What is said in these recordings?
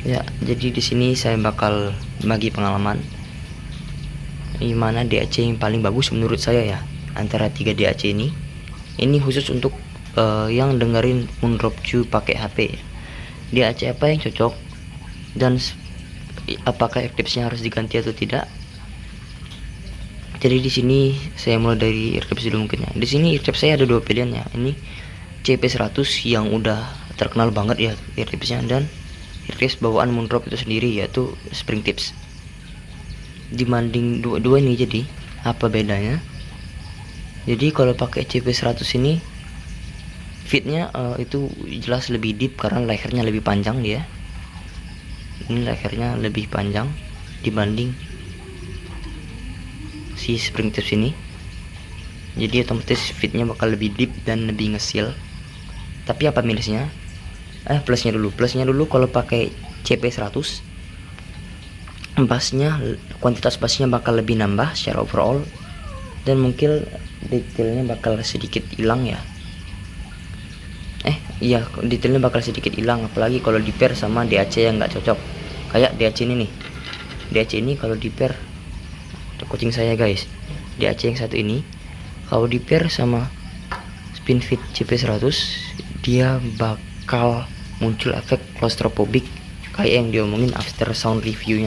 Ya, jadi di sini saya bakal bagi pengalaman di mana DAC yang paling bagus menurut saya ya antara 3 DAC ini. Ini khusus untuk yang dengerin Moondrop2 pakai HP. DAC apa yang cocok dan apakah eartipsnya harus diganti atau tidak. Jadi di sini saya mulai dari eartips dulu mungkin ya. Di sini eartips saya ada dua pilihan ya. Ini CP100 yang udah terkenal banget ya eartipsnya, dan eartips bawaan Moondrop itu sendiri yaitu Spring Tips. Dibanding dua ini, jadi apa bedanya? Jadi kalau pakai CP100 ini fitnya itu jelas lebih deep karena lehernya lebih panjang dia. Ini lehernya lebih panjang dibanding si Spring Tips ini, jadi otomatis fitnya bakal lebih deep dan lebih ngesil. Tapi apa minusnya? Plusnya dulu kalau pakai CP100 bassnya, kuantitas bassnya bakal lebih nambah secara overall, dan mungkin detailnya bakal sedikit hilang ya. Iya, detailnya bakal sedikit hilang, apalagi kalau di pair sama DAC yang nggak cocok. Kayak DAC ini nih. DAC ini kalau di pair, kucing saya guys, DAC yang satu ini kalau di pair sama Spinfit CP100 dia bakal muncul efek claustrophobic kayak yang diomongin after sound review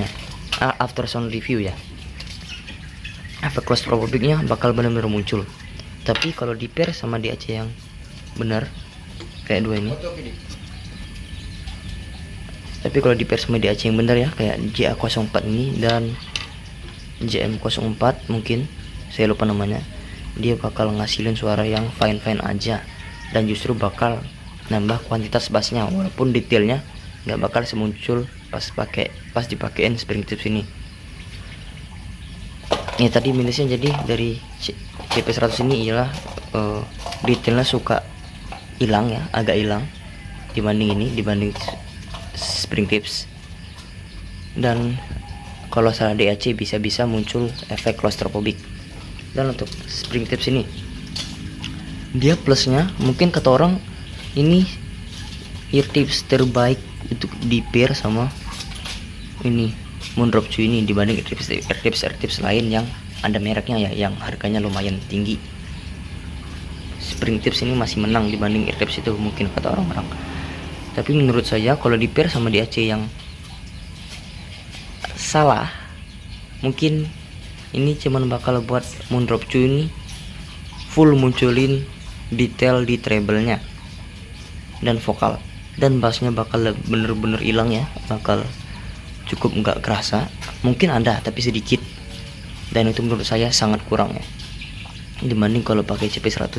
ya. Efek claustrophobicnya bakal benar-benar muncul. Tapi kalau di pair sama DAC yang benar kayak dua ini, tapi kalau di pair sama DAC yang benar ya kayak JA04 ini dan JM04 mungkin saya lupa namanya, dia bakal ngasilin suara yang fine aja dan justru bakal nambah kuantitas bassnya, walaupun detailnya nggak bakal semuncul pas dipakein Spring Tips ini. Ya tadi minusnya jadi dari CP100 ini ialah detailnya suka hilang ya, agak hilang dibanding Spring Tips. Dan kalau salah DAC bisa muncul efek claustrophobic. Dan untuk Spring Tips ini, dia plusnya mungkin kata orang ini eartips terbaik untuk di pair sama ini Moondrop2 ini dibanding eartips lain yang ada mereknya ya, yang harganya lumayan tinggi. Spring Tips ini masih menang dibanding eartips itu mungkin kata orang-orang. Tapi menurut saya kalau di pair sama DAC yang salah, mungkin ini cuman bakal buat Moondrop2 ini full munculin detail di treble-nya dan vokal, dan bassnya bakal bener-bener hilang ya, bakal cukup nggak kerasa, mungkin ada tapi sedikit, dan itu menurut saya sangat kurang ya dibanding kalau pakai CP100.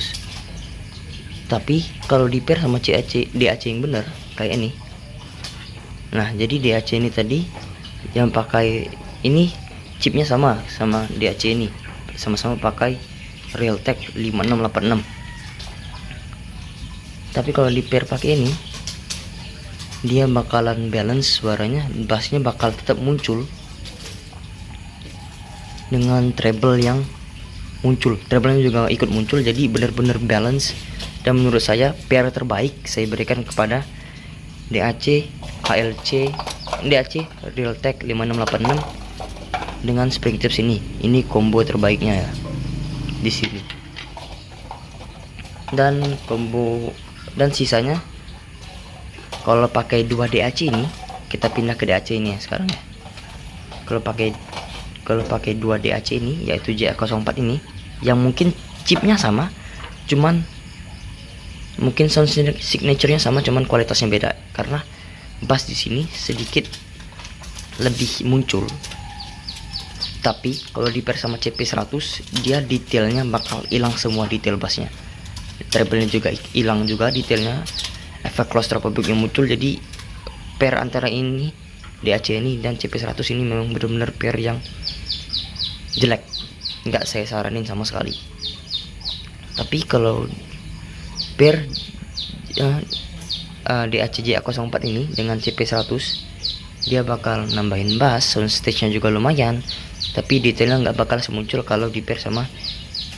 Tapi kalau di pair sama DAC yang bener kayak ini, nah jadi DAC ini tadi yang pakai ini chipnya sama DAC ini, sama-sama pakai Realtek 5686. Tapi kalau di pair pakai ini, dia bakalan balance suaranya, bassnya bakal tetap muncul dengan treble yang muncul, treble-nya juga ikut muncul, jadi benar-benar balance. Dan menurut saya pair terbaik saya berikan kepada DAC Realtek 5686 dengan Spring Tips ini combo terbaiknya ya di sini. Dan sisanya kalau pakai 2 DAC ini, kita pindah ke DAC ini ya sekarang ya. Kalau pakai 2 DAC ini yaitu JA04 ini yang mungkin chipnya sama, cuman mungkin sound signature-nya sama, cuman kualitasnya beda karena bass di sini sedikit lebih muncul. Tapi kalau di pair sama CP100 dia detailnya bakal hilang semua detail bassnya, treble-nya juga hilang juga detailnya, efek claustrophobic yang muncul. Jadi pair antara ini DAC ini dan CP100 ini memang benar-benar pair yang jelek, nggak saya saranin sama sekali. Tapi kalau pair DAC JA04 ini dengan CP100 dia bakal nambahin bass, soundstage-nya juga lumayan, tapi detailnya nggak bakal semuncul kalau di pair sama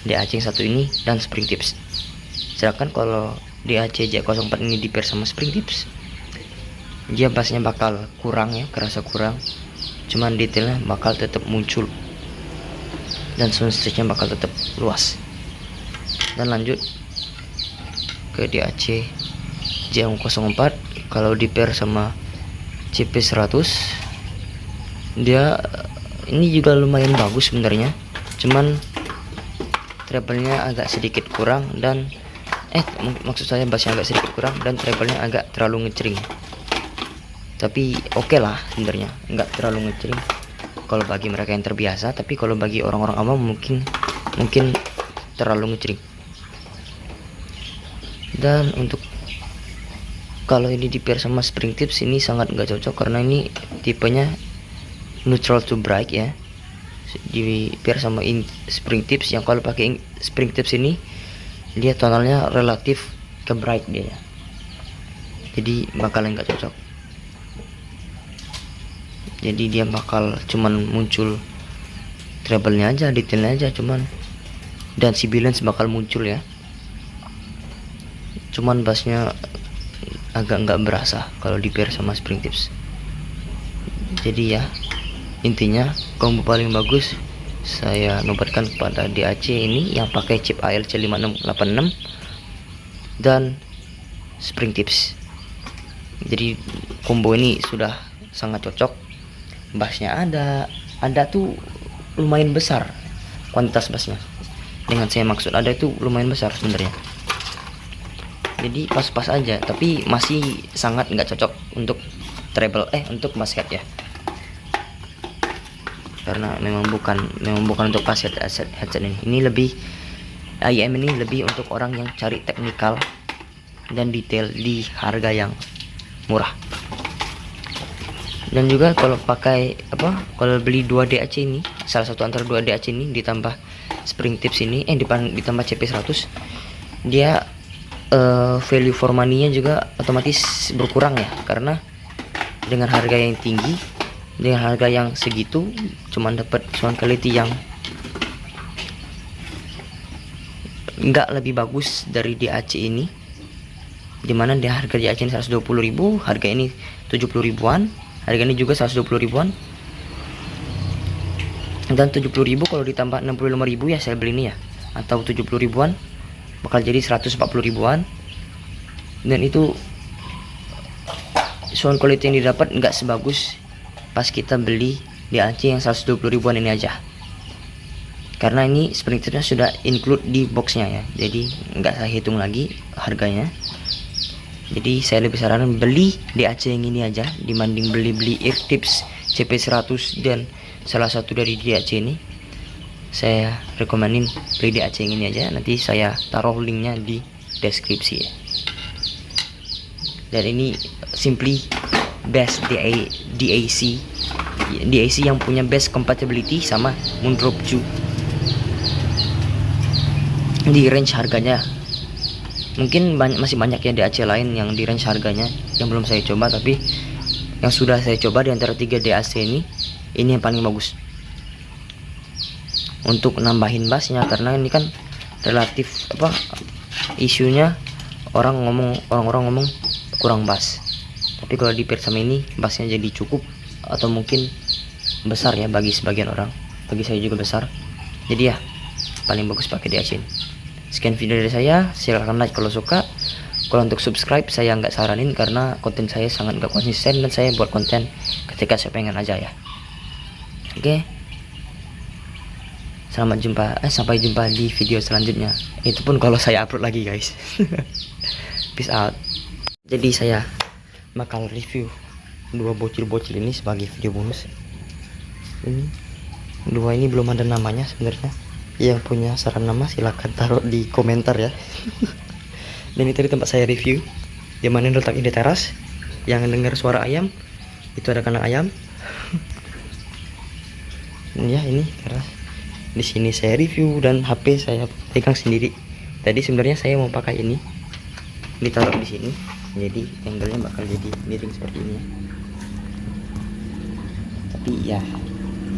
DAC yang satu ini dan Spring Tips. Sedangkan kalau DAC JA04 ini di pair sama Spring Tips, dia bassnya bakal kurang ya, kerasa kurang, cuman detailnya bakal tetap muncul dan sound stage-nya bakal tetap luas. Dan lanjut ke DAC JM04. Kalau di pair sama CP100, dia ini juga lumayan bagus sebenarnya, cuman treble-nya agak sedikit kurang dan maksud saya bassnya agak sedikit kurang dan treble-nya agak terlalu ngecering. Tapi oke lah sebenarnya, nggak terlalu ngecering kalau bagi mereka yang terbiasa, tapi kalau bagi orang-orang awam mungkin terlalu ngecering. Dan untuk kalau ini di pair sama spring tips ini sangat nggak cocok karena ini tipenya neutral to bright ya. Di pair sama spring tips, yang kalau pakai spring tips ini dia tonalnya relatif ke bright dia ya, jadi bakalan nggak cocok. Jadi dia bakal cuman muncul treble-nya aja, detailnya aja cuman, dan sibilance bakal muncul ya, cuman bassnya agak nggak berasa kalau di pair sama spring tips. Jadi ya intinya combo paling bagus saya nobatkan kepada DAC ini yang pakai chip ALC 5686 dan spring tips. Jadi combo ini sudah sangat cocok. Bassnya ada tuh lumayan besar, kuantitas bassnya dengan saya maksud ada itu lumayan besar sebenarnya. Jadi pas-pas aja, tapi masih sangat nggak cocok untuk treble untuk bass head ya, karena memang bukan untuk bass headset ini. Ini lebih IM ini lebih untuk orang yang cari teknikal dan detail di harga yang murah. Dan juga kalau pakai kalau beli 2 DAC ini, salah satu antara 2 DAC ini ditambah spring tips ini ditambah CP100, dia value for money-nya juga otomatis berkurang ya, karena dengan harga yang tinggi, dengan harga yang segitu cuman dapat sound quality yang nggak lebih bagus dari DAC ini, dimana di harga DAC ini 120.000, harga ini 70 ribuan, harga ini juga 120 ribuan, dan 70.000 kalau ditambah 65.000 ya saya beli ini ya, atau 70 ribuan bakal jadi 140 ribuan. Dan itu sound quality yang didapat nggak sebagus pas kita beli DAC yang 120 ribuan ini aja, karena ini spring tipsnya sudah include di boxnya ya, jadi nggak saya hitung lagi harganya. Jadi saya lebih saranin beli DAC yang ini aja dibanding beli ear tips CP100 dan salah satu dari DAC ini. Saya rekomenin beli DAC yang ini aja, nanti saya taruh linknya di deskripsi ya. Dan ini simply best DAC yang punya best compatibility sama Moondrop Ju di range harganya. Mungkin masih banyak ya DAC lain yang di range harganya yang belum saya coba, tapi yang sudah saya coba di antara 3 DAC ini yang paling bagus untuk nambahin bassnya, karena ini kan relatif isunya orang-orang ngomong kurang bass, tapi kalau di pair sama ini bassnya jadi cukup atau mungkin besar ya bagi sebagian orang, bagi saya juga besar. Jadi ya paling bagus pakai DAC ini. Sekian video dari saya, silahkan like kalau suka. Kalau untuk subscribe saya nggak saranin karena konten saya sangat nggak konsisten dan saya buat konten ketika saya pengen aja ya. Oke, selamat jumpa, sampai jumpa di video selanjutnya. Itu pun kalau saya upload lagi guys. Peace out. Jadi saya bakal review 2 bocil-bocil ini sebagai video bonus. Ini 2 ini belum ada namanya sebenarnya. Yang punya saran nama silahkan taruh di komentar ya. Dan ini tadi tempat saya review, dimana letaknya di teras. Yang dengar suara ayam itu ada kandang ayam. Ya ini teras. Di sini saya review dan HP saya pegang sendiri. Tadi sebenarnya saya mau pakai ini, ditaruh di sini, jadi angle-nya bakal jadi miring seperti ini. Tapi ya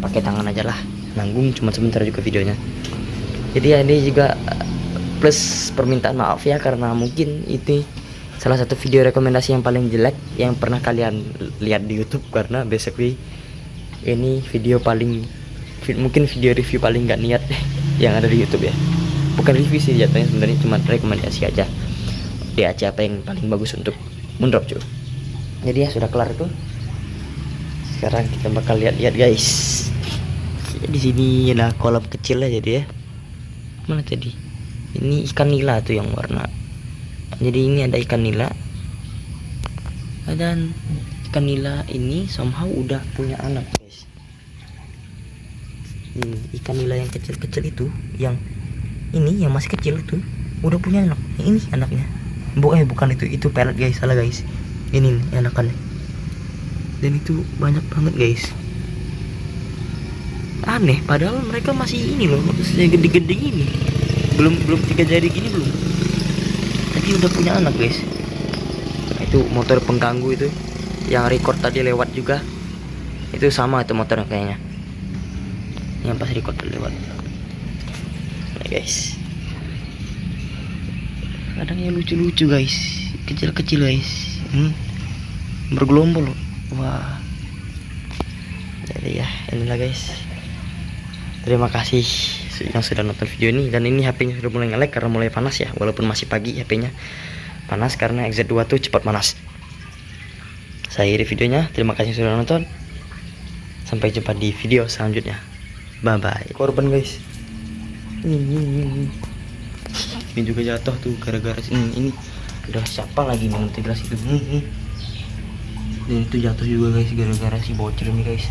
pakai tangan aja lah, nanggung cuma sebentar juga videonya. Jadi ya ini juga plus permintaan maaf ya, karena mungkin ini salah satu video rekomendasi yang paling jelek yang pernah kalian lihat di YouTube, karena basically ini video paling mungkin video review paling nggak niat yang ada di YouTube ya. Bukan review sih jatuhnya, sebenarnya cuma rekomendasi aja. Dia aja apa yang paling bagus untuk mendrop cuy. Jadi ya sudah kelar tuh. Sekarang kita bakal lihat-lihat guys. Di sini ada kolam kecil aja dia. Mana tadi? Ini ikan nila tuh yang warna. Jadi ini ada ikan nila. Dan ikan nila ini somehow udah punya anak guys. Ikan nila yang kecil-kecil itu, yang ini yang masih kecil itu udah punya anak. Ini anaknya. Bukan itu pelet guys, salah guys. Ini nih anakannya. Dan itu banyak banget guys. Aneh, padahal mereka masih ini loh, masih gede-gede ini. Belum 3 jari gini belum. Tapi udah punya anak guys. Nah, itu motor pengganggu itu yang record tadi lewat juga. Itu sama itu motornya kayaknya. Yang pas record tadi lewat. Nah guys. Kadang ya lucu-lucu guys. Kecil-kecil guys. Bergelombol loh. Wah. Jadi ya, inilah guys. Terima kasih yang sudah nonton video ini. Dan ini HP-nya sudah mulai nge-lag karena mulai panas ya. Walaupun masih pagi, HP-nya panas karena XZ2 tuh cepat panas. Saya akhiri videonya. Terima kasih sudah nonton. Sampai jumpa di video selanjutnya. Bye bye. Korban guys. Ini juga jatuh tuh gara-gara ini. Udah siapa lagi minum gelas itu. Dan itu jatuh juga guys gara-gara si bocil ini guys.